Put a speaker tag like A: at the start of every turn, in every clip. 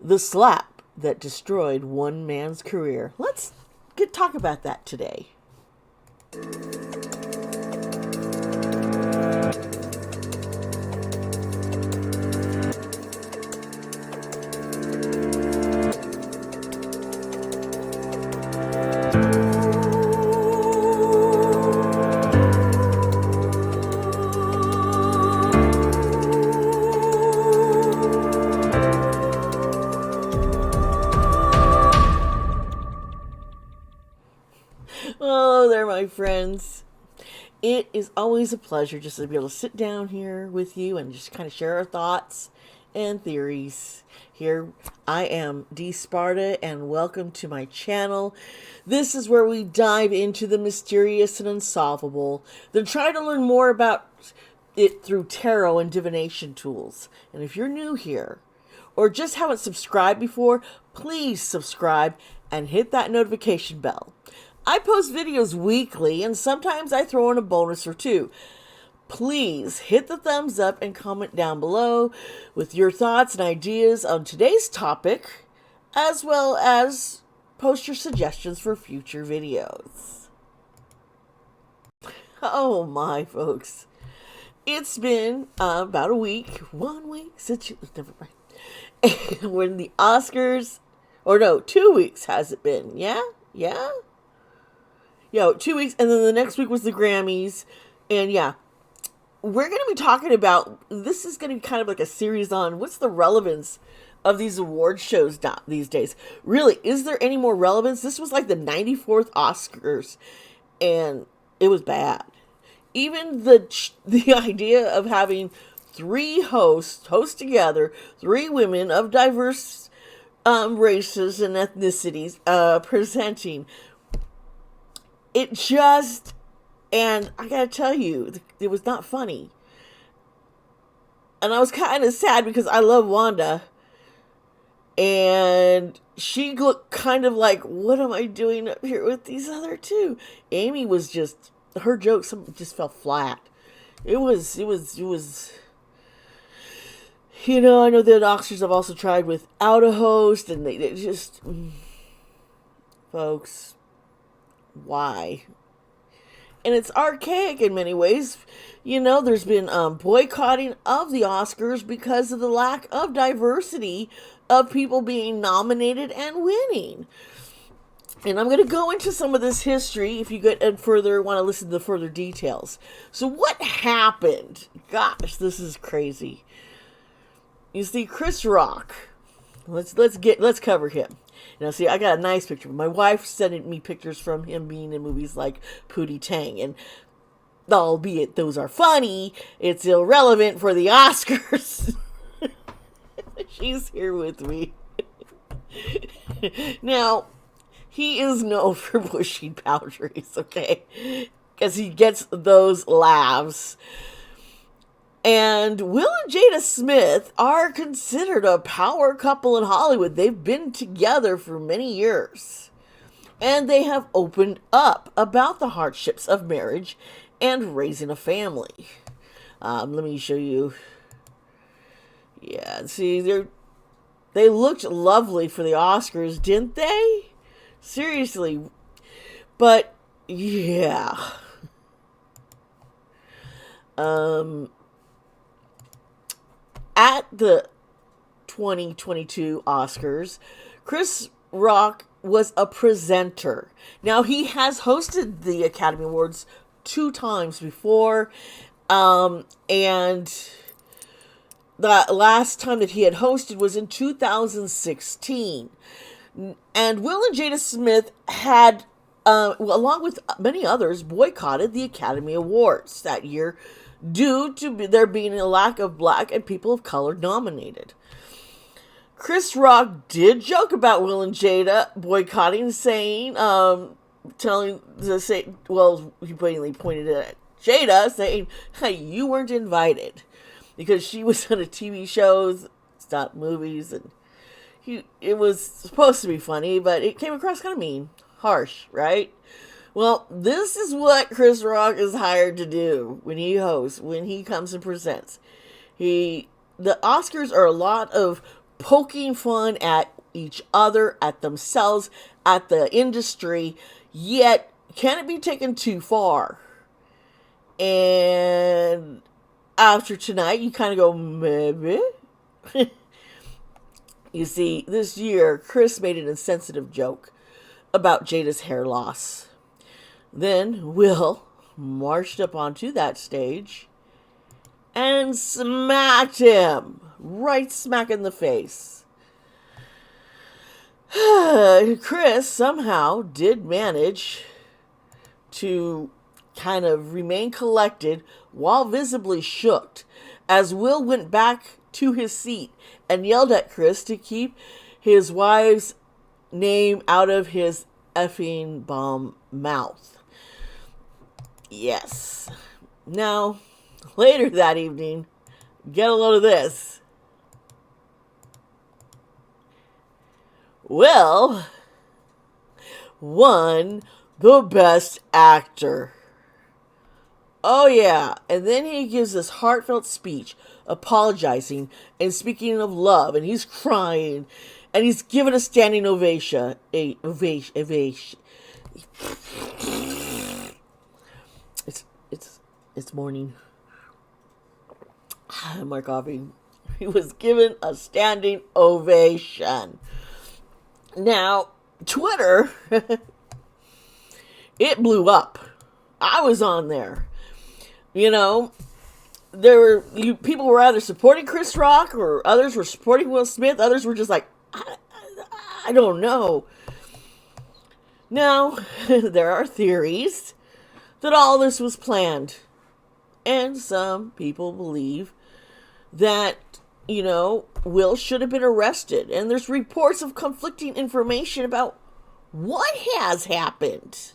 A: The slap that destroyed one man's career. Let's talk about that today. Hello there, my friends. It is always a pleasure just to be able to sit down here with you and just kind of share our thoughts and theories. Here, I am Dee Sparta, and welcome to my channel. This is where we dive into the mysterious and unsolvable, then try to learn more about it through tarot and divination tools. And if you're new here, or just haven't subscribed before, please subscribe and hit that notification bell. I post videos weekly, and sometimes I throw in a bonus or two. Please hit the thumbs up and comment down below with your thoughts and ideas on today's topic, as well as post your suggestions for future videos. Oh my folks, it's been about 1 week since never mind. When the Oscars, or no, 2 weeks has it been? Yeah. 2 weeks, and then the next week was the Grammys, and yeah, we're going to be talking about, this is going to be kind of like a series on what's the relevance of these award shows these days. Really, is there any more relevance? This was like the 94th Oscars, and it was bad. Even the idea of having three hosts host together, three women of diverse races and ethnicities presenting. It just, and I gotta tell you, it was not funny. And I was kind of sad because I love Wanda. And she looked kind of like, what am I doing up here with these other two? Amy was just, her jokes just fell flat. It was, I know the Oscars have also tried without a host, and they just, folks, why? And it's archaic in many ways. There's been boycotting of the Oscars because of the lack of diversity of people being nominated and winning. And I'm going to go into some of this history if you want to listen to the further details. So what happened? Gosh, this is crazy. You see, Chris Rock. Let's cover him. See, I got a nice picture. My wife sent me pictures from him being in movies like Pootie Tang, and albeit those are funny, it's irrelevant for the Oscars. She's here with me. Now, he is known for pushing boundaries, okay? Because he gets those laughs. And Will and Jada Smith are considered a power couple in Hollywood. They've been together for many years. And they have opened up about the hardships of marriage and raising a family. Let me show you. Yeah, see, they looked lovely for the Oscars, didn't they? Seriously. But, yeah. At the 2022 Oscars, Chris Rock was a presenter. Now, he has hosted the Academy Awards 2 times before, and the last time that he had hosted was in 2016. And Will and Jada Smith had, along with many others, boycotted the Academy Awards that year due to there being a lack of black and people of color nominated. Chris Rock did joke about Will and Jada boycotting, saying, he blatantly pointed it at Jada, saying, hey, you weren't invited. Because she was on a TV shows, stop movies, and it was supposed to be funny, but it came across kind of mean, harsh, right? Well, this is what Chris Rock is hired to do when he hosts, when he comes and presents. The Oscars are a lot of poking fun at each other, at themselves, at the industry, yet can it be taken too far? And after tonight, you kind of go, maybe. You see, this year, Chris made an insensitive joke about Jada's hair loss. Then Will marched up onto that stage and smacked him right smack in the face. Chris somehow did manage to kind of remain collected while visibly shook as Will went back to his seat and yelled at Chris to keep his wife's name out of his effing bomb mouth. Yes. Now, later that evening, get a load of this. Will won the Best Actor. Oh yeah, and then he gives this heartfelt speech apologizing and speaking of love, and he's crying, and he's given a standing ovation. Ovation. It's morning. My coffee. He was given a standing ovation. Now, Twitter, it blew up. I was on there. You know, people were either supporting Chris Rock or others were supporting Will Smith. Others were just like, I don't know. Now, there are theories that all this was planned. And some people believe that, Will should have been arrested. And there's reports of conflicting information about what has happened.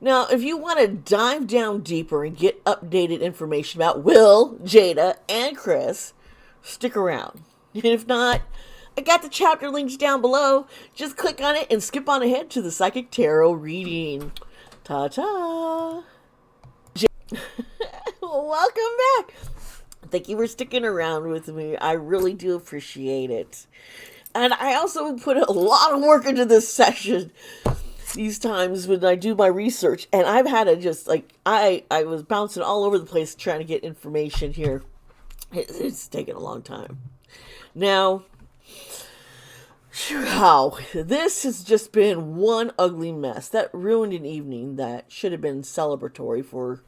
A: Now, if you want to dive down deeper and get updated information about Will, Jada, and Chris, stick around. And if not, I got the chapter links down below. Just click on it and skip on ahead to the Psychic Tarot reading. Ta-ta! Welcome back. Thank you for sticking around with me. I really do appreciate it. And I also put a lot of work into this session these times when I do my research. And I've had to just, I was bouncing all over the place trying to get information here. It's taken a long time. Now, wow, this has just been one ugly mess. That ruined an evening that should have been celebratory for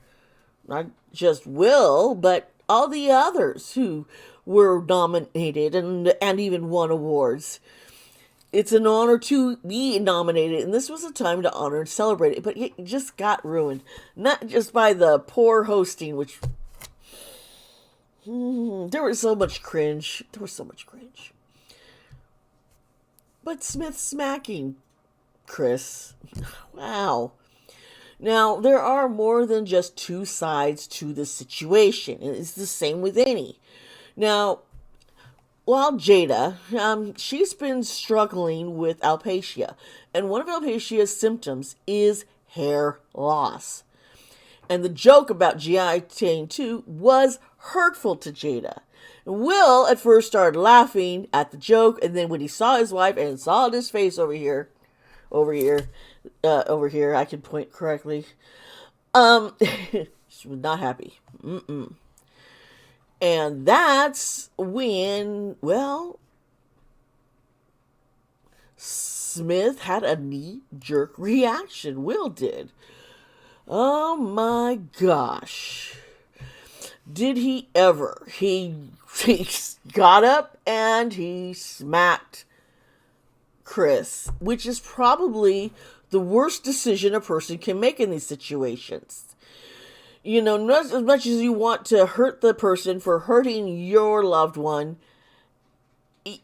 A: not just Will, but all the others who were nominated and even won awards. It's an honor to be nominated, and this was a time to honor and celebrate it, but it just got ruined. Not just by the poor hosting, which there was so much cringe. But Smith smacking Chris. Wow. Now, there are more than just two sides to the situation. It's the same with any. Now, while Jada, she's been struggling with alopecia. And one of alopecia's symptoms is hair loss. And the joke about GI-22 was hurtful to Jada. Will at first started laughing at the joke, and then when he saw his wife and saw his face over here, I can point correctly. She was not happy. And that's when, Smith had a knee-jerk reaction. Will did. Oh my gosh. Did he ever? He got up and he smacked Chris, which is probably the worst decision a person can make in these situations. Not as much as you want to hurt the person for hurting your loved one, you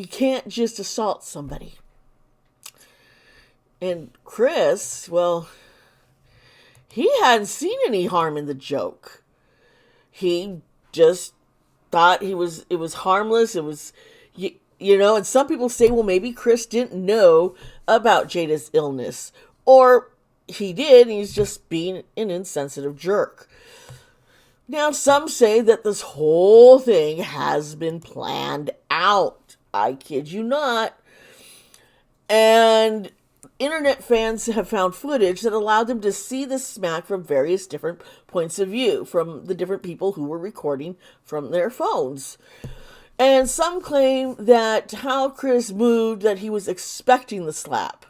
A: can't just assault somebody. And Chris, he hadn't seen any harm in the joke. He just thought it was harmless. It was, and some people say, well, maybe Chris didn't know about Jada's illness. Or he did, and he's just being an insensitive jerk. Now, some say that this whole thing has been planned out. I kid you not. And internet fans have found footage that allowed them to see the smack from various different points of view from the different people who were recording from their phones. And some claim that how Chris moved, that he was expecting the slap.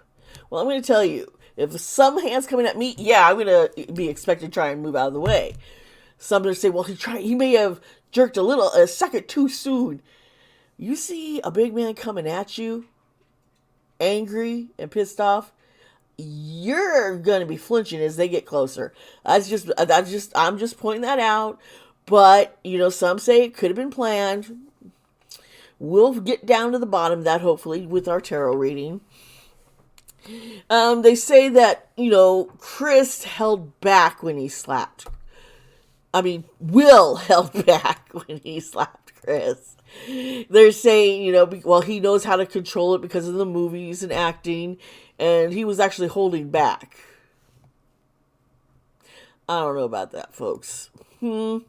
A: Well, I'm going to tell you, if some hand's coming at me, yeah, I'm going to be expected to try and move out of the way. Some are say, well, he may have jerked a second too soon. You see a big man coming at you, angry and pissed off, you're going to be flinching as they get closer. I'm just pointing that out. But, some say it could have been planned. We'll get down to the bottom of that, hopefully, with our tarot reading. They say that, Chris held back when he slapped. Will held back when he slapped Chris. They're saying, he knows how to control it because of the movies and acting, and he was actually holding back. I don't know about that, folks. Now,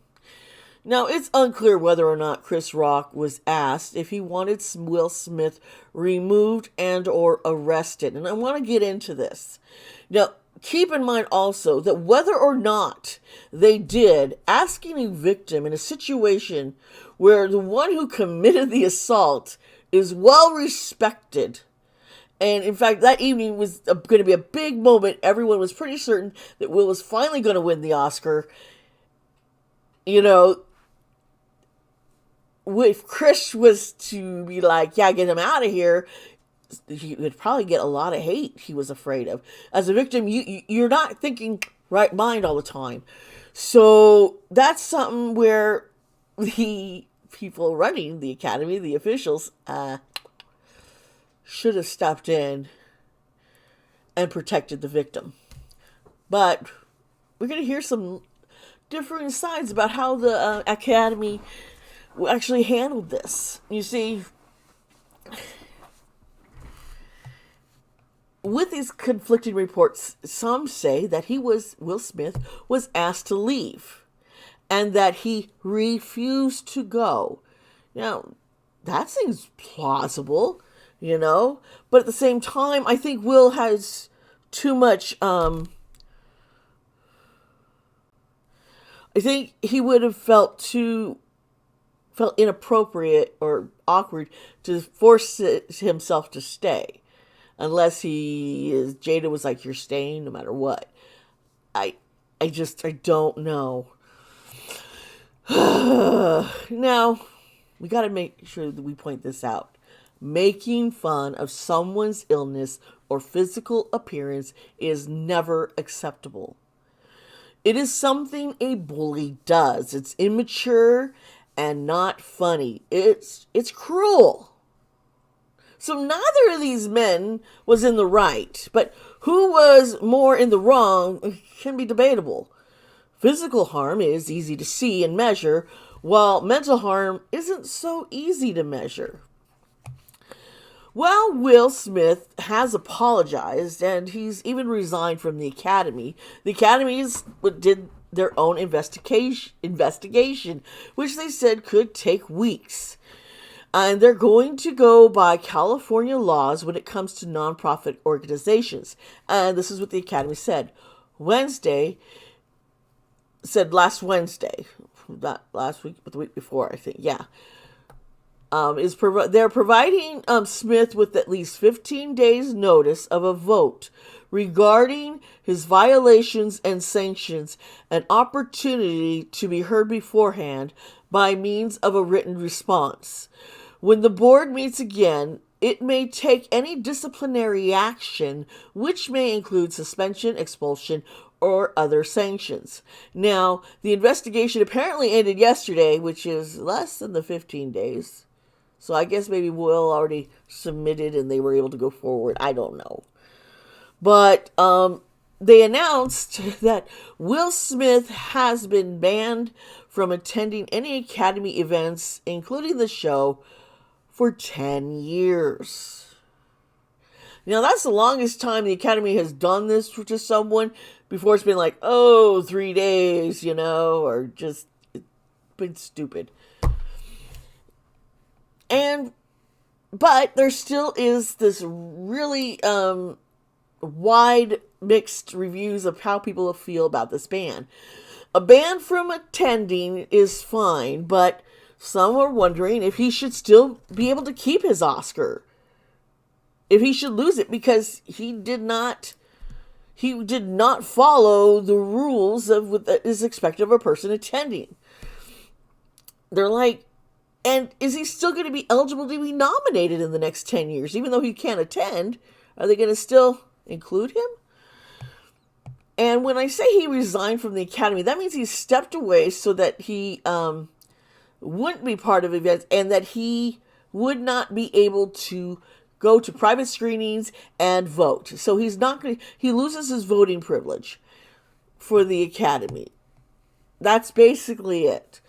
A: it's unclear whether or not Chris Rock was asked if he wanted Will Smith removed and or arrested. And I want to get into this. Now, keep in mind also that whether or not they did, asking a victim in a situation where the one who committed the assault is well respected. And in fact, that evening was going to be a big moment. Everyone was pretty certain that Will was finally going to win the Oscar. If Chris was to be like, yeah, get him out of here, he would probably get a lot of hate he was afraid of. As a victim, you're not thinking right mind all the time. So that's something where the people running the academy, the officials, should have stepped in and protected the victim. But we're going to hear some different sides about how the academy actually handled this. You see, with these conflicting reports, some say that Will Smith was asked to leave and that he refused to go. Now, that seems plausible, but at the same time, I think Will has too much, I think he would have felt inappropriate or awkward to force himself to stay, unless Jada was like, you're staying no matter what. I don't know. Now, we got to make sure that we point this out. Making fun of someone's illness or physical appearance is never acceptable. It is something a bully does. It's immature and not funny. It's cruel. So neither of these men was in the right, but who was more in the wrong can be debatable. Physical harm is easy to see and measure, while mental harm isn't so easy to measure. Well, Will Smith has apologized, and he's even resigned from the Academy. The Academy did their own investigation, which they said could take weeks. And they're going to go by California laws when it comes to nonprofit organizations. And this is what the Academy said. Last Wednesday, not last week, but the week before, I think, yeah. They're providing Smith with at least 15 days notice of a vote regarding his violations and sanctions, an opportunity to be heard beforehand by means of a written response. When the board meets again, it may take any disciplinary action, which may include suspension, expulsion, or other sanctions. Now, the investigation apparently ended yesterday, which is less than the 15 days. So I guess maybe Will already submitted and they were able to go forward. I don't know. But they announced that Will Smith has been banned from attending any Academy events, including the show, for 10 years. Now, that's the longest time the Academy has done this to someone. Before it's been like, 3 days, or just been stupid. But there still is this really wide mixed reviews of how people feel about this ban. A ban from attending is fine, but some are wondering if he should still be able to keep his Oscar. If he should lose it because he did not follow the rules of what is expected of a person attending. They're like, and is he still going to be eligible to be nominated in the next 10 years? Even though he can't attend, are they going to still include him? And when I say he resigned from the Academy, that means he stepped away so that he wouldn't be part of events and that he would not be able to go to private screenings and vote. So he's not going to, he loses his voting privilege for the Academy. That's basically it.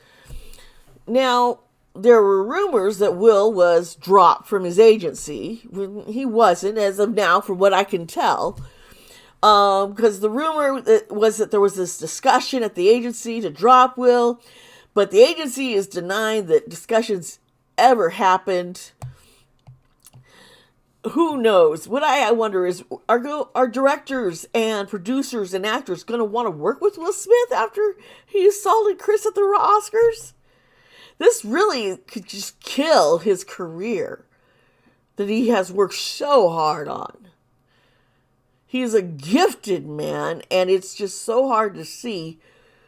A: Now, there were rumors that Will was dropped from his agency. He wasn't, as of now, from what I can tell. Because the rumor was that there was this discussion at the agency to drop Will, but the agency is denying that discussions ever happened. Who knows? What I wonder is, are directors and producers and actors going to want to work with Will Smith after he assaulted Chris at the Oscars? This really could just kill his career that he has worked so hard on. He's a gifted man, and it's just so hard to see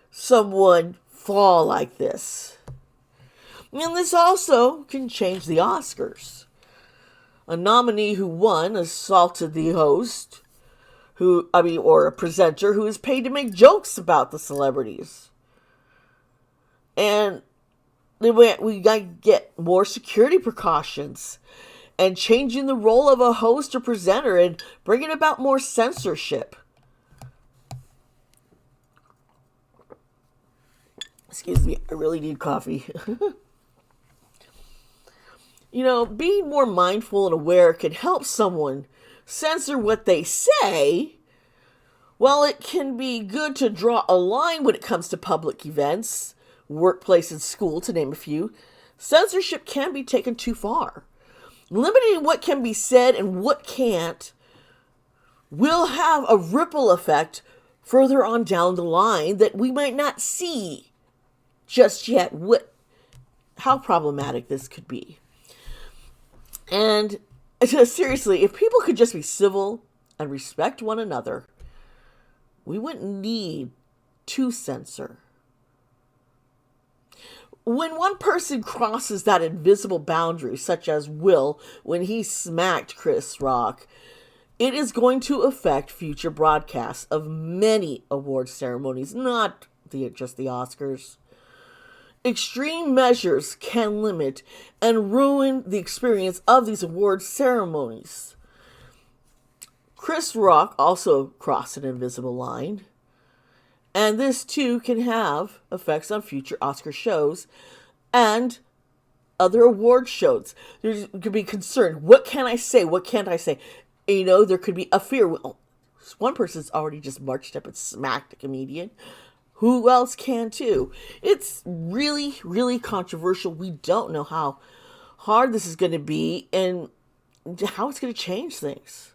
A: someone fall like this. And this also can change the Oscars. A nominee who won assaulted the host, or a presenter who is paid to make jokes about the celebrities. And we got to get more security precautions and changing the role of a host or presenter and bringing about more censorship. Excuse me, I really need coffee. Being more mindful and aware can help someone censor what they say. While it can be good to draw a line when it comes to public events, workplace and school, to name a few, censorship can be taken too far. Limiting what can be said and what can't will have a ripple effect further on down the line that we might not see just yet how problematic this could be. And seriously, if people could just be civil and respect one another, we wouldn't need to censor. When one person crosses that invisible boundary, such as Will when he smacked Chris Rock, it is going to affect future broadcasts of many award ceremonies, not just the Oscars. Extreme measures can limit and ruin the experience of these award ceremonies. Chris Rock also crossed an invisible line. And this, too, can have effects on future Oscar shows and other award shows. There could be concern. What can I say? What can't I say? There could be a fear. Well, one person's already just marched up and smacked a comedian. Who else can, too? It's really, really controversial. We don't know how hard this is going to be and how it's going to change things.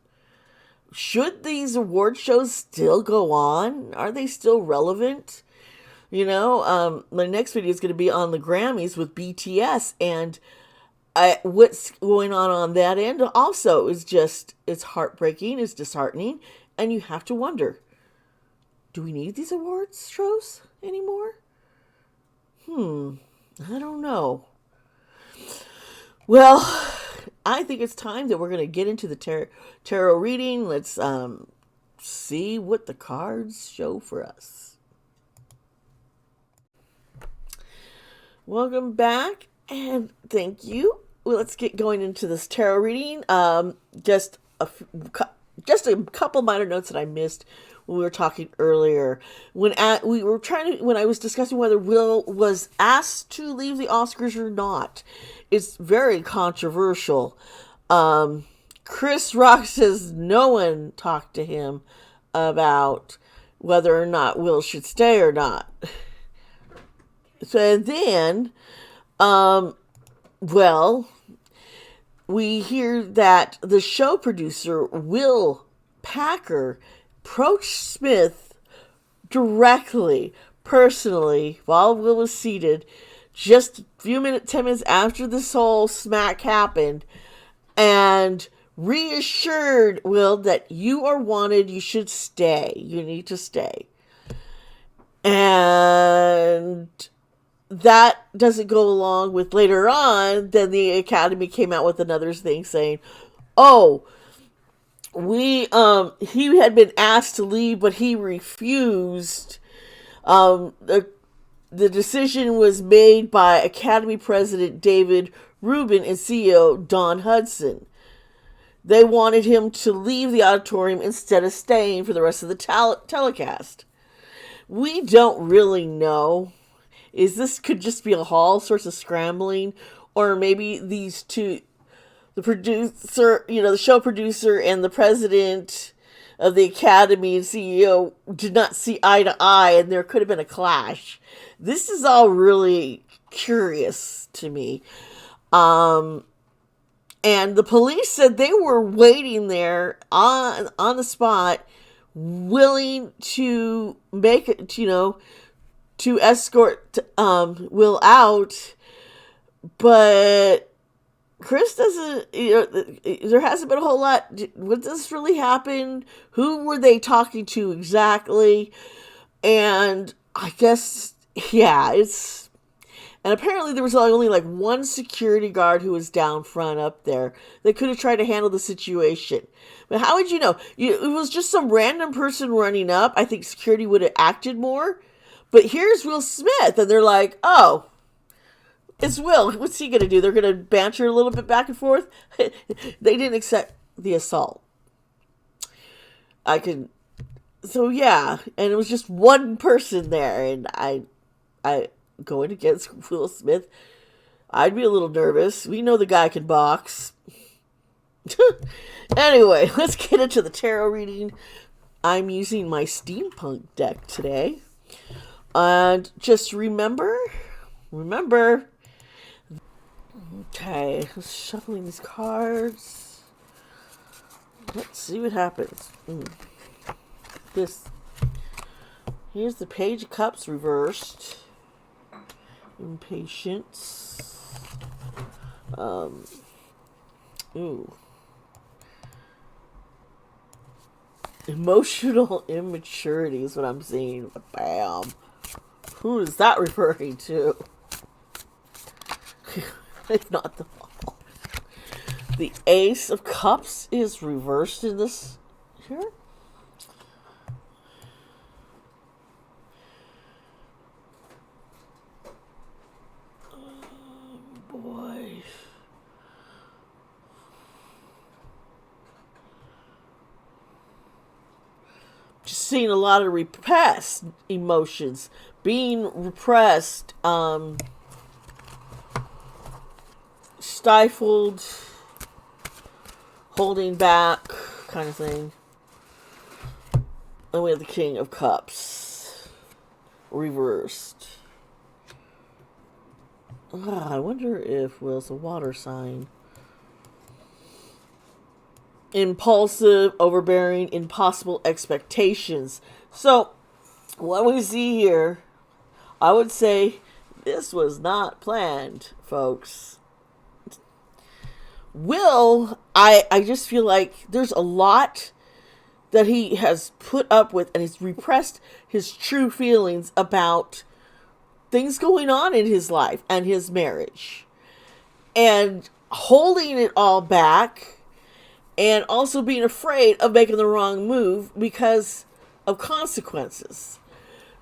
A: Should these award shows still go on? Are they still relevant? My next video is going to be on the Grammys with BTS, and what's going on that end also is it's heartbreaking, it's disheartening, and you have to wonder, do we need these awards shows anymore? I don't know. Well, I think it's time that we're going to get into the tarot reading. Let's see what the cards show for us. Welcome back, and thank you. Well, let's get going into this tarot reading. Just a couple minor notes that I missed when we were talking earlier. When I was discussing whether Will was asked to leave the Oscars or not. It's very controversial. Chris Rock says no one talked to him about whether or not Will should stay or not. So and then, um, well, we hear that the show producer Will Packer approached Smith directly, personally, while Will was seated, just a few minutes, 10 minutes after this whole smack happened, and reassured Will that you are wanted, you should stay, you need to stay. And that doesn't go along with later on. Then the Academy came out with another thing saying, oh, he had been asked to leave, but he refused. The decision was made by Academy President David Rubin and CEO Don Hudson. They wanted him to leave the auditorium instead of staying for the rest of the telecast. We don't really know. Is this could just be all sorts of scrambling, or maybe these two, the producer, the show producer and the president of the Academy and CEO did not see eye to eye, and there could have been a clash. This is all really curious to me. And the police said they were waiting there on the spot, willing to make it, to escort Will out, but Chris doesn't, there hasn't been a whole lot. Would this really happen? Who were they talking to exactly? And I guess, yeah, and apparently there was only like one security guard who was down front up there. They could have tried to handle the situation. But how would you know? It was just some random person running up. I think security would have acted more. But here's Will Smith, and they're like, oh, it's Will. What's he going to do? They're going to banter a little bit back and forth? They didn't accept the assault. So yeah, and it was just one person there, and I going against Will Smith, I'd be a little nervous. We know the guy can box. Anyway, let's get into the tarot reading. I'm using my steampunk deck today. And just remember. Okay, let's shuffling these cards. Let's see what happens. Here's the Page of Cups reversed. Impatience. Emotional immaturity is what I'm seeing. Bam. Who is that referring to? It's not the ball. The Ace of Cups is reversed in this here. Boy. Just seeing a lot of repressed emotions. Being repressed, stifled, holding back, kind of thing. And we have the King of Cups reversed. I wonder if Will's a water sign. Impulsive, overbearing, impossible expectations. So, what we see here, I would say this was not planned, folks. Will, I just feel like there's a lot that he has put up with, and he's repressed his true feelings about things going on in his life and his marriage, and holding it all back, and also being afraid of making the wrong move because of consequences.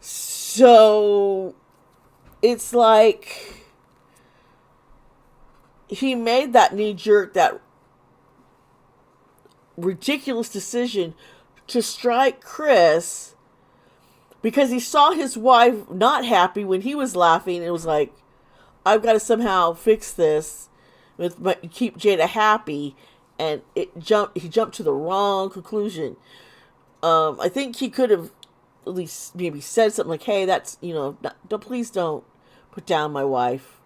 A: So it's like he made that knee-jerk, that ridiculous decision to strike Chris because he saw his wife not happy when he was laughing. It was like, I've got to somehow fix this keep Jada happy, and he jumped to the wrong conclusion. I think he could have at least maybe said something like, hey, that's, please don't put down my wife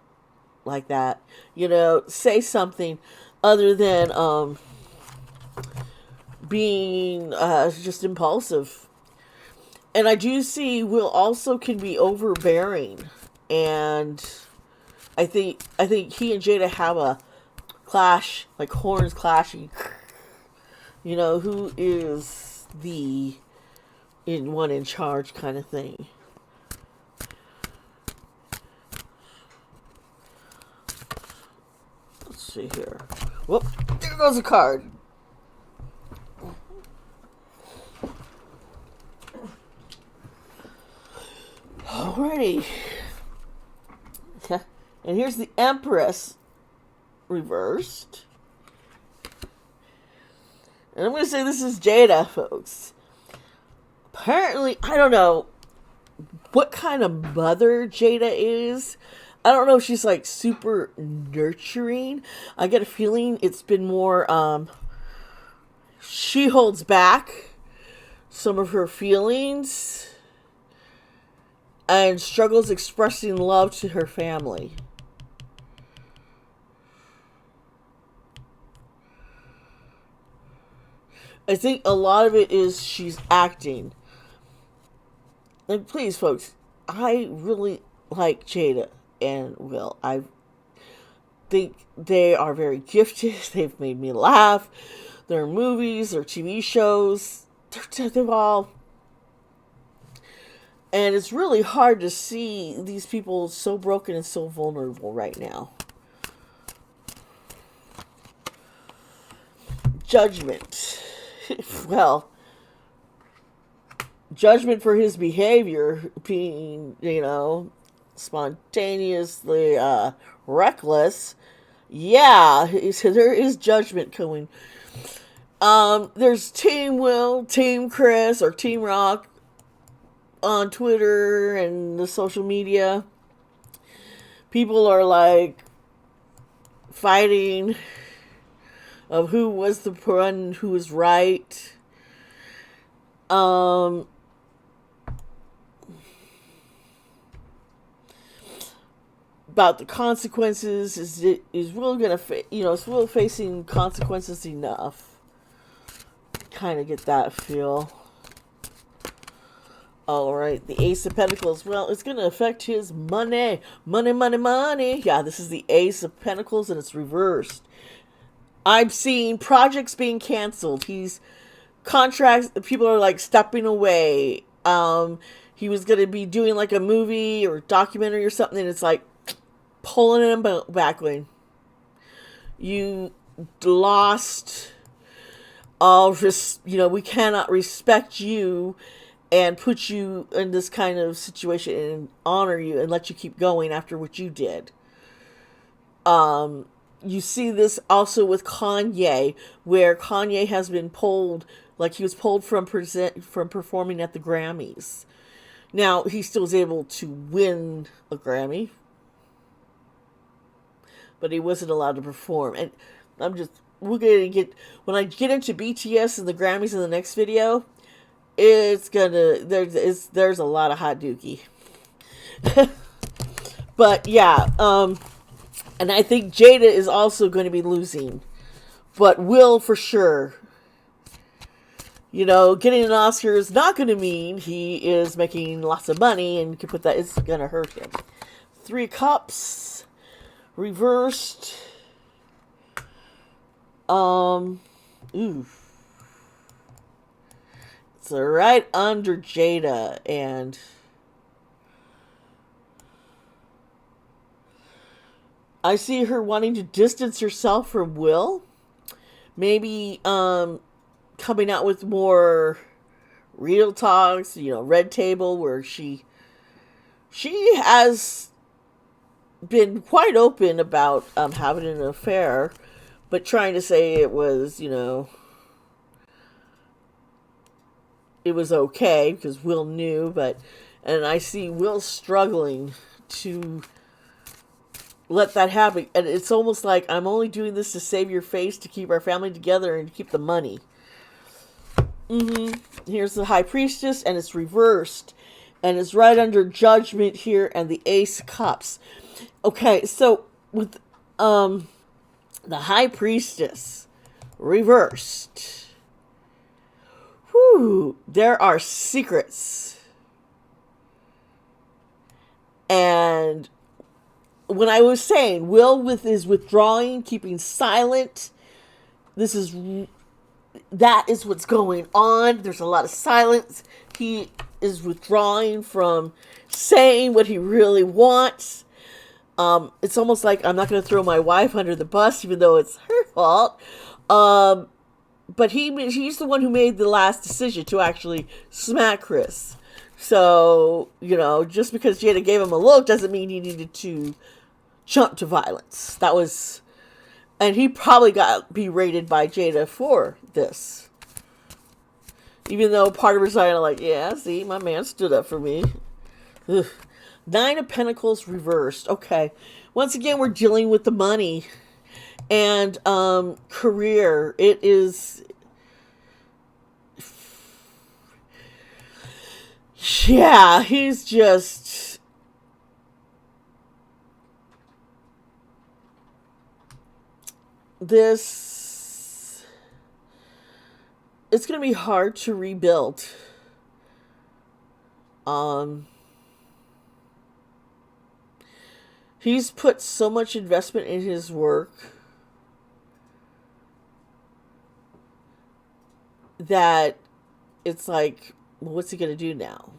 A: like that. You know, say something other than being just impulsive. And I do see Will also can be overbearing, and I think he and Jada have a clash, like horns clashing. You know, who is the one in charge kind of thing. Let's see here. Whoop, there goes a card. Alrighty. And here's the Empress reversed. And I'm going to say this is Jada, folks. Apparently, I don't know what kind of mother Jada is. I don't know if she's like super nurturing. I get a feeling it's been more, she holds back some of her feelings and struggles expressing love to her family. I think a lot of it is she's acting. And please, folks, I really like Jada and Will. I think they are very gifted. They've made me laugh. Their movies, their TV shows, they're all... And it's really hard to see these people so broken and so vulnerable right now. Judgment. Well, judgment for his behavior being, you know, spontaneously reckless. Yeah, there is judgment coming. There's Team Will, Team Chris, or Team Rock on Twitter and the social media. People are like fighting of who was the one who was right. About the consequences, is Will gonna is Will facing consequences enough? Kind of get that feel. All right, the Ace of Pentacles. Well, it's going to affect his money. Money. Yeah, this is the Ace of Pentacles, and it's reversed. I'm seeing projects being canceled. Contracts, people are like stepping away. He was going to be doing like a movie or documentary or something, and it's like pulling him back in. You lost all, we cannot respect you and put you in this kind of situation and honor you and let you keep going after what you did. You see this also with Kanye, where Kanye has been pulled, like he was pulled from performing at the Grammys. Now, he still was able to win a Grammy, but he wasn't allowed to perform. And we're going to get, when I get into BTS and the Grammys in the next video, there's a lot of hot dookie. But yeah, and I think Jada is also going to be losing, but Will for sure. Getting an Oscar is not going to mean he is making lots of money, and you can put that, it's going to hurt him. 3 Cups reversed. Ooh. It's right under Jada, and I see her wanting to distance herself from Will. Maybe coming out with more real talks, Red Table, where she has been quite open about having an affair, but trying to say it was, it was okay because Will knew, and I see Will struggling to let that happen. And it's almost like, I'm only doing this to save your face, to keep our family together, and to keep the money. Here's the High Priestess, and it's reversed. and it's right under Judgment here and the Ace of Cups. Okay, so with the High Priestess reversed, whew, there are secrets. And when I was saying Will with his withdrawing, keeping silent, that is what's going on. There's a lot of silence. He is withdrawing from saying what he really wants. It's almost like I'm not going to throw my wife under the bus, even though it's her fault. But he's the one who made the last decision to actually smack Chris. So, just because Jada gave him a look doesn't mean he needed to jump to violence. And he probably got berated by Jada for this. Even though part of his side are like, yeah, see, my man stood up for me. Ugh. 9 of Pentacles reversed. Okay. Once again, we're dealing with the money and career. It is... Yeah, he's just... It's going to be hard to rebuild. He's put so much investment in his work that it's like, well, what's he going to do now?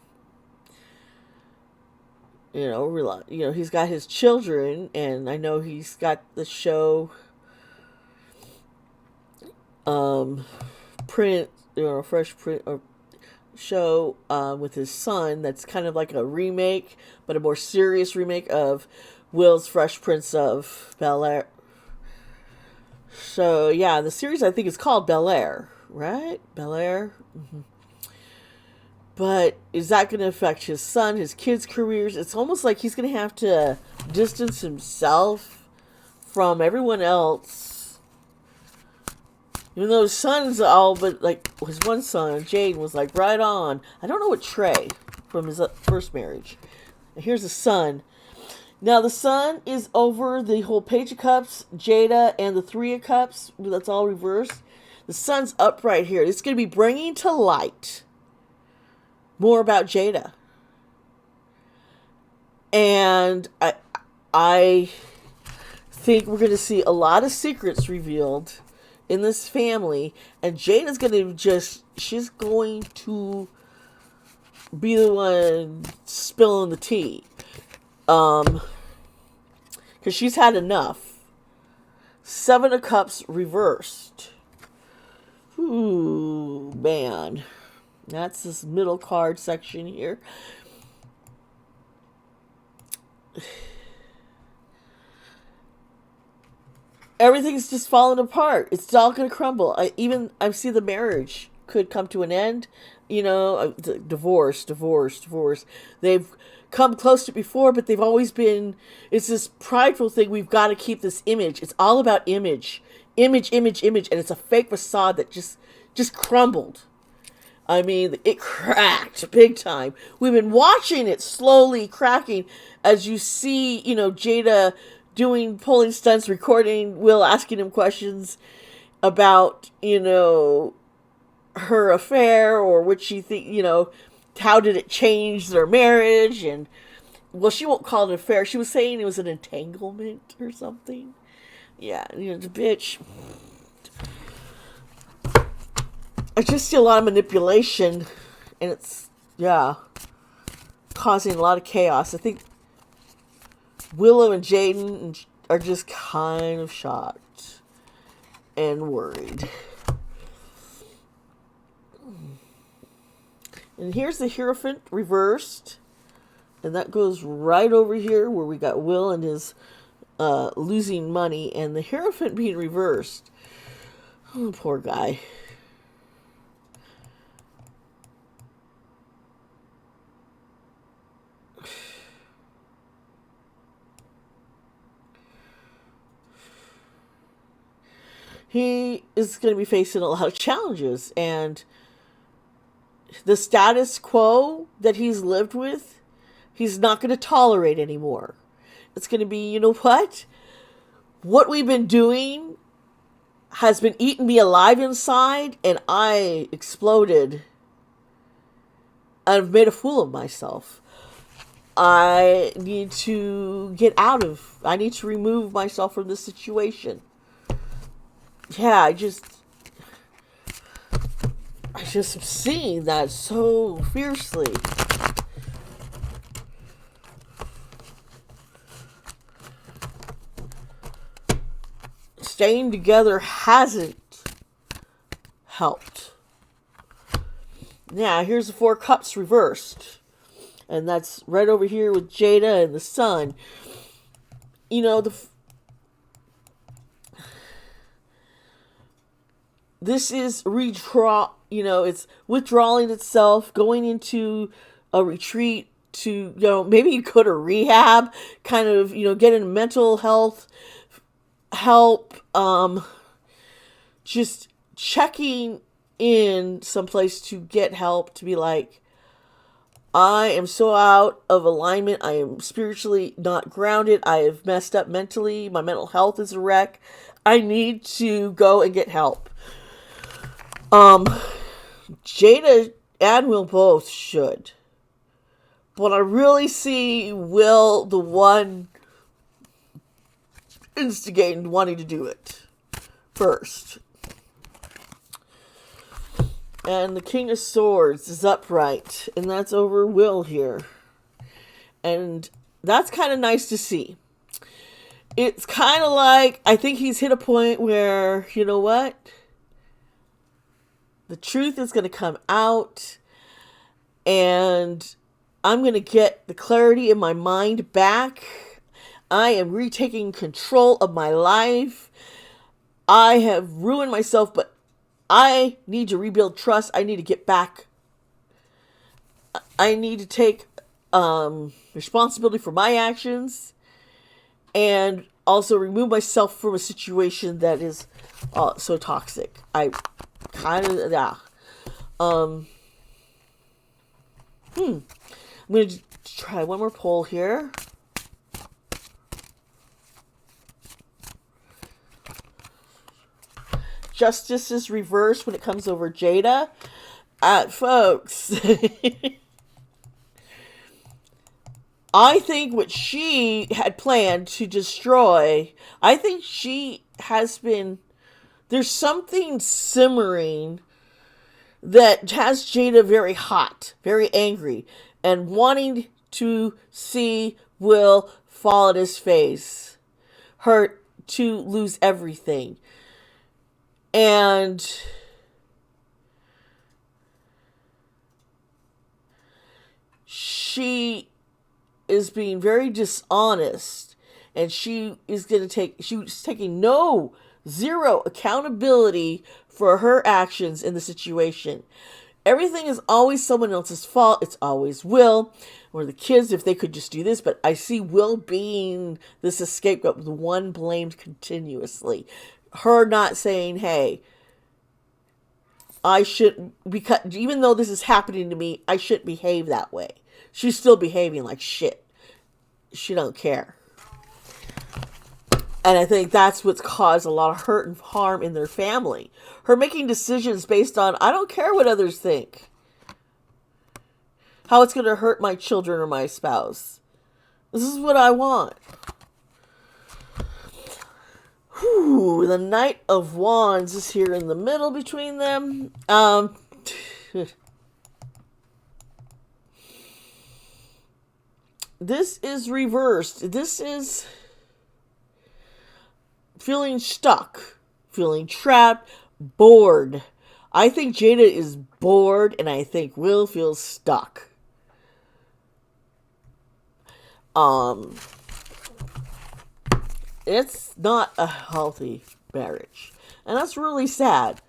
A: He's got his children, and I know he's got the show, Fresh Print, or show with his son that's kind of like a remake, but a more serious remake of Will's Fresh Prince of Bel-Air. So yeah, the series I think is called Bel-Air, right? Bel-Air. Mm-hmm. But is that going to affect his son, his kids' careers? It's almost like he's going to have to distance himself from everyone else. Even though his son's all but, like, his one son, Jade, was like, right on. I don't know what Trey from his first marriage. And here's the son. Now, the son is over the whole Page of Cups, Jada, and the Three of Cups. That's all reversed. The son's up right here. It's going to be bringing to light more about Jada. And I think we're going to see a lot of secrets revealed in this family, and Jada's going to she's going to be the one spilling the tea. Because she's had enough. 7 of Cups reversed. Ooh, man. That's this middle card section here. Everything's just falling apart. It's all going to crumble. I see the marriage could come to an end. Divorce. They've come close to it before, but they've always been, it's this prideful thing. We've got to keep this image. It's all about image. Image. And it's a fake facade that just crumbled. I mean, it cracked big time. We've been watching it slowly cracking as you see, Jada doing pulling stunts, recording Will, asking him questions about, her affair or what she how did it change their marriage? And, well, she won't call it an affair. She was saying it was an entanglement or something. Yeah, the bitch. I just see a lot of manipulation, and it's, causing a lot of chaos. I think Willow and Jaden are just kind of shocked and worried. And here's the Hierophant reversed, and that goes right over here where we got Will and his losing money, and the Hierophant being reversed. Oh, poor guy. He is going to be facing a lot of challenges, and the status quo that he's lived with, he's not going to tolerate anymore. It's going to be, you know what? What we've been doing has been eating me alive inside, and I exploded. I've made a fool of myself. I need to I need to remove myself from this situation. Yeah, I just am seeing that so fiercely. Staying together hasn't helped. Yeah, here's the Four Cups reversed. And that's right over here with Jada and the Sun. You know, this is it's withdrawing itself, going into a retreat to, maybe you go to rehab, kind of, getting mental health help, just checking in someplace to get help, to be like, I am so out of alignment. I am spiritually not grounded. I have messed up mentally. My mental health is a wreck. I need to go and get help. Jada and Will both should. But I really see Will, the one instigating, wanting to do it first. And the King of Swords is upright, and that's over Will here. And that's kind of nice to see. It's kind of like, I think he's hit a point where, you know what? The truth is going to come out, and I'm going to get the clarity in my mind back. I am retaking control of my life. I have ruined myself, but I need to rebuild trust. I need to get back. I need to take responsibility for my actions, and also remove myself from a situation that is so toxic. I'm going to try one more poll here. Justice is reversed when it comes over Jada. Folks, I think what she had planned to destroy, I think she has been, there's something simmering that has Jada very hot, very angry, and wanting to see Will fall at his face, her to lose everything. And she is being very dishonest, and she's taking zero accountability for her actions in the situation. Everything is always someone else's fault. It's always Will or the kids, if they could just do this. But I see Will being this scapegoat, the one blamed continuously. Her not saying, hey, I shouldn't, because even though this is happening to me, I shouldn't behave that way. She's still behaving like shit. She don't care. And I think that's what's caused a lot of hurt and harm in their family. Her making decisions based on, I don't care what others think. How it's going to hurt my children or my spouse. This is what I want. Whew, the Knight of Wands is here in the middle between them. This is reversed. This is feeling stuck, feeling trapped, bored. I think Jada is bored, and I think Will feels stuck. It's not a healthy marriage. And that's really sad.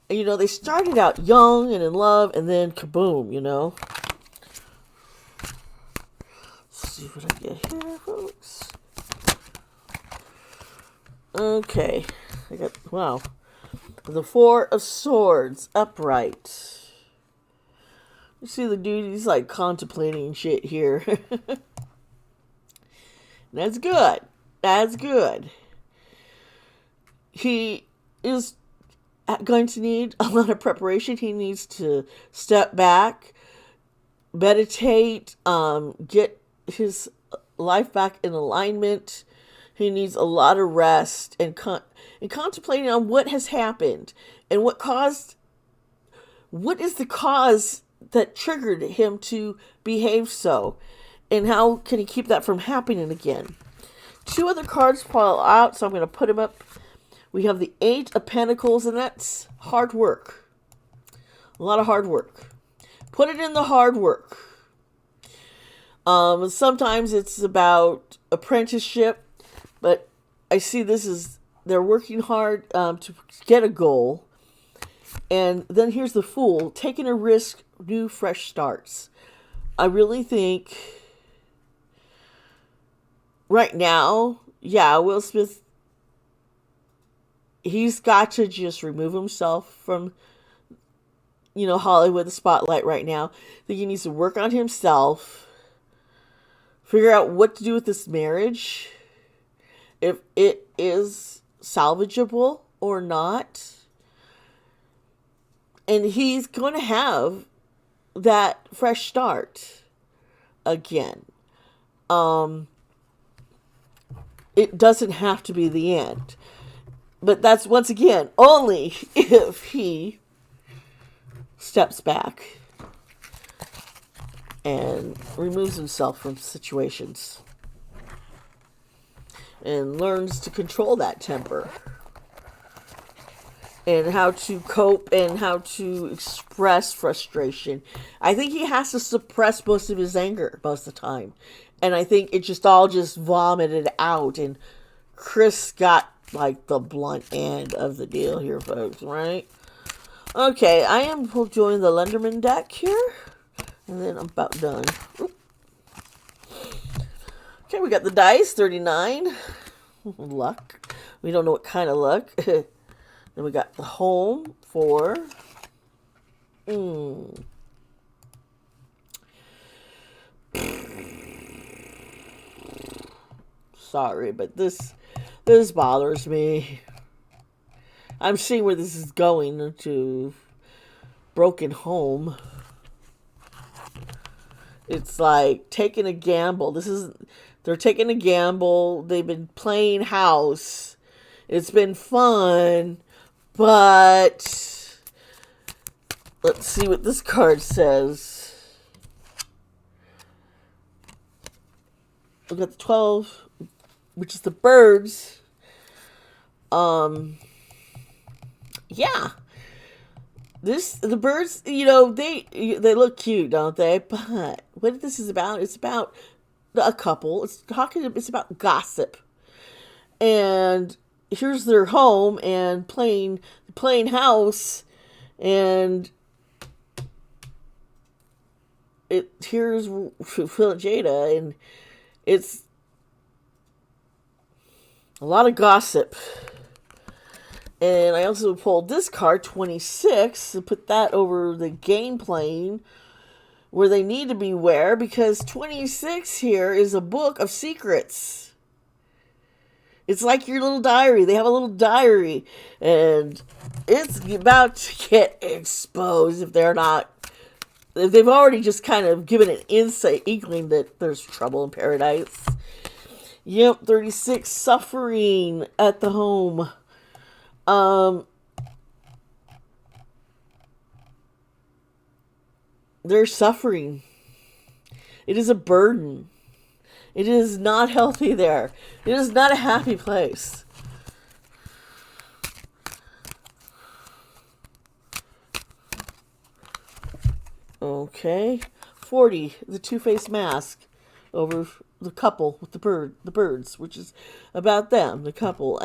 A: You know, they started out young and in love, and then kaboom, you know. Let's see what I get here, folks. Okay. I got, wow. The Four of Swords, upright. You see the dude, he's like contemplating shit here. That's good. That's good. He is going to need a lot of preparation. He needs to step back, meditate, get his life back in alignment. He needs a lot of rest and contemplating on what has happened and what is the cause that triggered him to behave so, and how can he keep that from happening again. 2 other cards fall out, so I'm going to put them up. We have the 8 of Pentacles, and that's hard work. A lot of hard work. Put it in the hard work. Sometimes it's about apprenticeship, but I see this as they're working hard to get a goal. And then here's the Fool, taking a risk, new, fresh starts. I really think right now, Will Smith, he's got to just remove himself from, Hollywood, the spotlight right now. I think he needs to work on himself, figure out what to do with this marriage, if it is salvageable or not. And he's going to have that fresh start again. It doesn't have to be the end. But that's, once again, only if he steps back and removes himself from situations and learns to control that temper and how to cope and how to express frustration. I think he has to suppress most of his anger most of the time. And I think it just all vomited out. And Chris got like the blunt end of the deal here, folks, right? Okay, I am doing the Lenderman deck here. And then I'm about done. Oop. Okay, we got the dice, 39. Luck. We don't know what kind of luck. Then we got the home, 4. Sorry, but this bothers me. I'm seeing where this is going to. Broken home. It's like taking a gamble. They're taking a gamble. They've been playing house. It's been fun. But let's see what this card says. We've got the 12, which is the birds. Yeah. The birds, they look cute, don't they? But what this is about, it's about a couple. It's about gossip. And here's their home and playing house, and here's Phil and Jada, and it's a lot of gossip. And I also pulled this card, 26, and put that over the game playing where they need to beware, because 26 here is a book of secrets. It's like your little diary. They have a little diary, and it's about to get exposed if they've already just kind of given an inkling that there's trouble in paradise. Yep, 36, suffering at the home. They're suffering. It is a burden. It is not healthy there. It is not a happy place. Okay. 40, the two-faced mask over the couple with the birds, which is about them, the couple.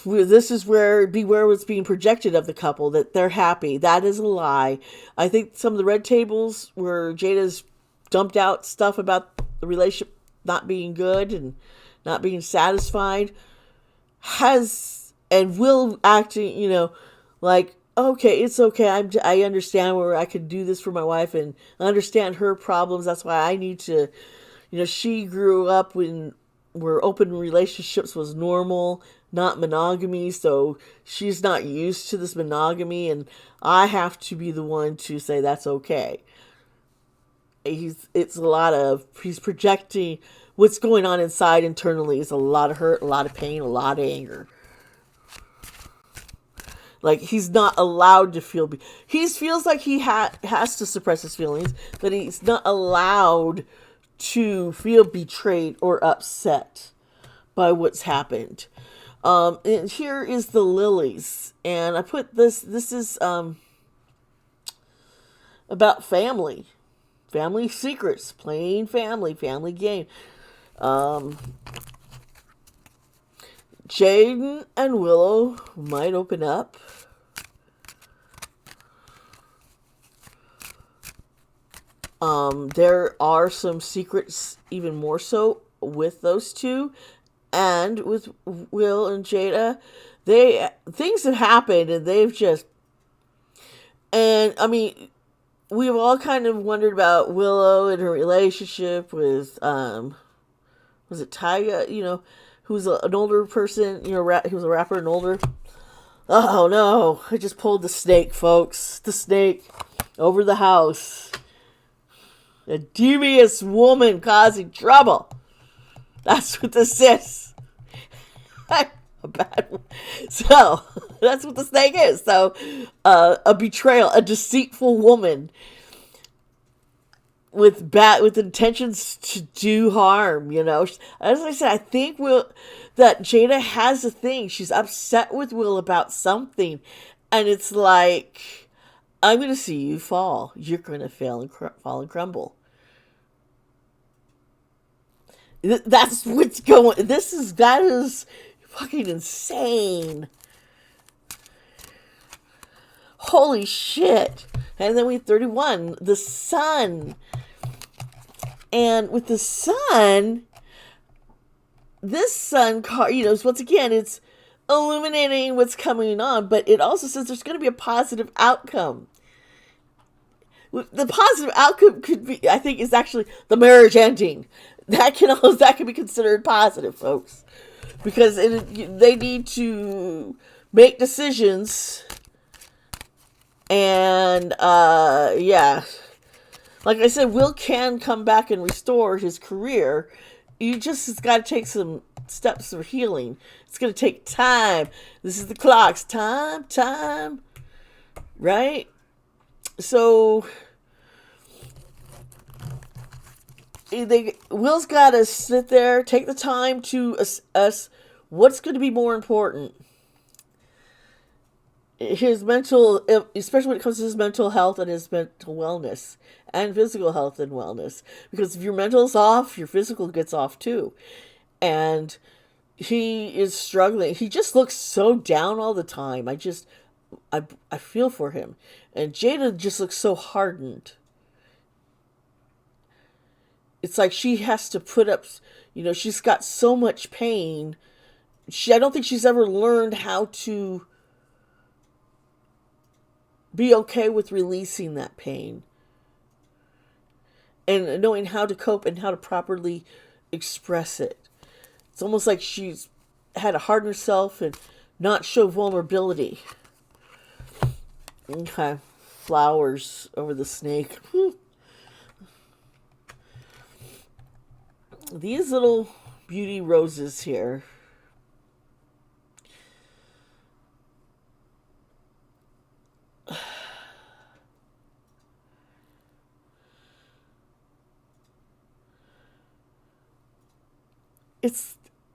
A: This is where beware what's being projected of the couple, that they're happy. That is a lie. I think some of the red tables where Jada's dumped out stuff about the relationship not being good and not being satisfied has and will act, like, okay, it's okay. I understand where I could do this for my wife and understand her problems. That's why I need to, she grew up where open relationships was normal, not monogamy. So she's not used to this monogamy, and I have to be the one to say that's okay. He's projecting what's going on inside internally is a lot of hurt, a lot of pain, a lot of anger. Like he's not allowed to feel. He feels like he has to suppress his feelings, that he's not allowed to feel betrayed or upset by what's happened. And here is the lilies, and I put this. This is about family secrets, playing family game. Jaden and Willow might open up. There are some secrets, even more so with those two, and with Will and Jada. Things have happened, and they've just, and I mean, we've all kind of wondered about Willow and her relationship with, was it Tyga? Who's an older person? He was a rapper and older. Oh no! I just pulled the snake, folks. The snake over the house. A devious woman causing trouble. That's what this is. A bad one. So, that's what the snake is. So, a betrayal, a deceitful woman with intentions to do harm, As I said, I think that Jada has a thing. She's upset with Will about something. And it's like, I'm going to see you fall. You're going to fail and fall and crumble. That's what's going. That is fucking insane. Holy shit. And then we have 31, the sun. And with the sun, this sun card, once again, it's illuminating what's coming on, but it also says there's going to be a positive outcome. The positive outcome could be, I think, is actually the marriage ending. That can be considered positive, folks, because they need to make decisions, and yeah, like I said, Will can come back and restore his career. You just got to take some steps for healing. It's going to take time. This is the clocks. Time, right? So Will's got to sit there, take the time to assess what's going to be more important. His mental, especially when it comes to his mental health and his mental wellness and physical health and wellness. Because if your mental's off, your physical gets off too. And he is struggling. He just looks so down all the time. I feel for him. And Jada just looks so hardened. It's like she has to put up, she's got so much pain. I don't think she's ever learned how to be okay with releasing that pain. And knowing how to cope and how to properly express it. It's almost like she's had to harden herself and not show vulnerability. Okay. Flowers over the snake. These little beauty roses here.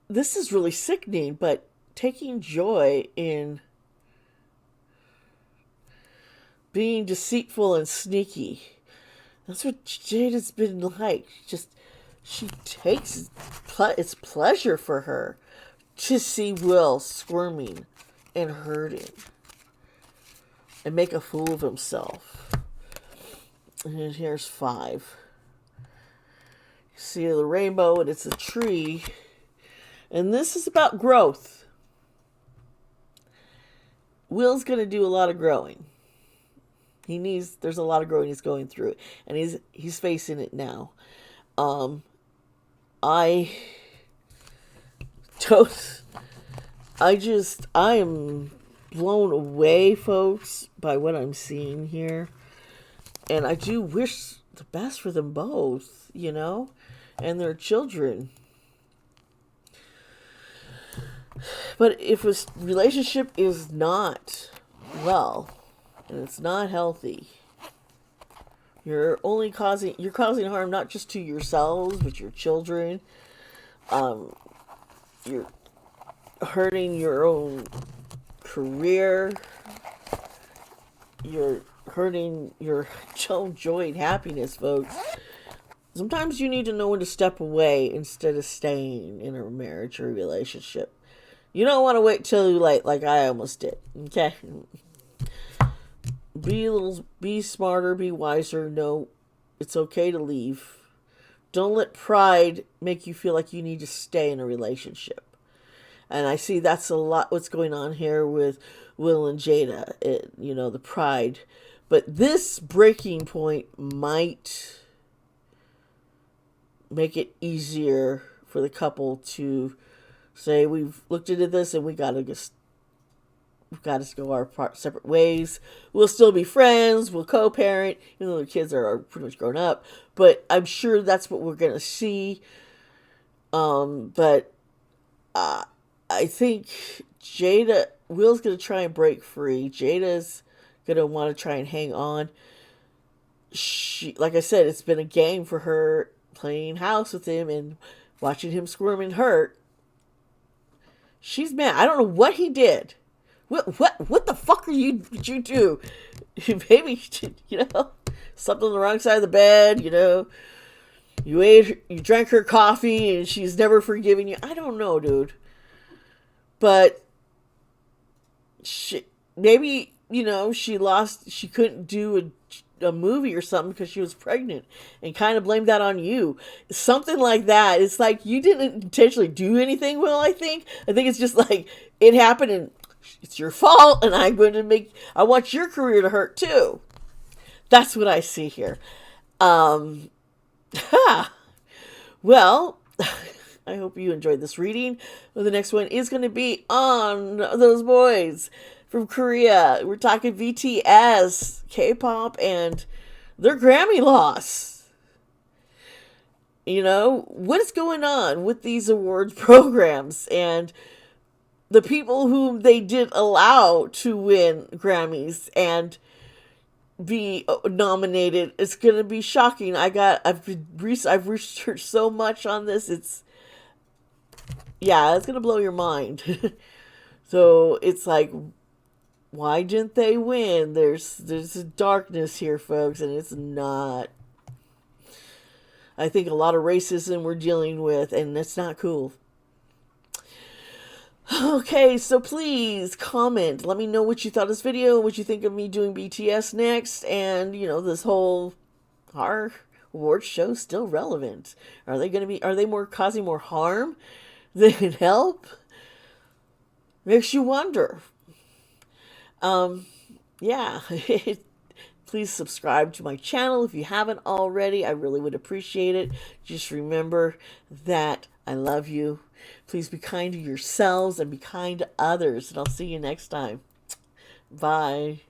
A: This is really sickening, but taking joy in being deceitful and sneaky. That's what Jada's been like. She takes it's pleasure for her to see Will squirming and hurting and make a fool of himself. And here's 5. You see the rainbow, and it's a tree. And this is about growth. Will's going to do a lot of growing. There's a lot of growing he's going through, and he's facing it now. I don't, I am blown away, folks, by what I'm seeing here. And I do wish the best for them both, and their children. But if a relationship is not well, and it's not healthy, you're causing harm not just to yourselves, but your children. You're hurting your own career. You're hurting your own joy and happiness, folks. Sometimes you need to know when to step away instead of staying in a marriage or a relationship. You don't want to wait till you're late, like I almost did. Okay? Be smarter, be wiser. No, it's okay to leave. Don't let pride make you feel like you need to stay in a relationship. And I see that's a lot what's going on here with Will and Jada. The pride. But this breaking point might make it easier for the couple to say, we've looked into this and we've got to go our separate ways. We'll still be friends. We'll co-parent, even though the kids are pretty much grown up. But I'm sure that's what we're going to see. But I think Will's going to try and break free. Jada's going to want to try and hang on. Like I said, it's been a game for her playing house with him and watching him squirm and hurt. She's mad. I don't know what he did. What the fuck did you do? Maybe, slept on the wrong side of the bed, you drank her coffee and she's never forgiven you. I don't know, dude. But maybe, she couldn't do a movie or something because she was pregnant and kind of blamed that on you. Something like that. It's like you didn't intentionally do anything, Will, I think. I think it's just like it happened and it's your fault, and I want your career to hurt too. That's what I see here. Well, I hope you enjoyed this reading. Well, the next one is going to be on those boys from Korea. We're talking BTS, K-pop, and their Grammy loss. What is going on with these awards programs and the people whom they did allow to win Grammys and be nominated? It's going to be shocking. I've researched so much on this. It's going to blow your mind. So it's like, why didn't they win? There's a darkness here, folks, and it's not. I think a lot of racism we're dealing with, and that's not cool. Okay, so please comment. Let me know what you thought of this video, what you think of me doing BTS next, and, this whole our awards show still relevant. Are they causing more harm than help? Makes you wonder. Please subscribe to my channel if you haven't already. I really would appreciate it. Just remember that I love you. Please be kind to yourselves and be kind to others. And I'll see you next time. Bye.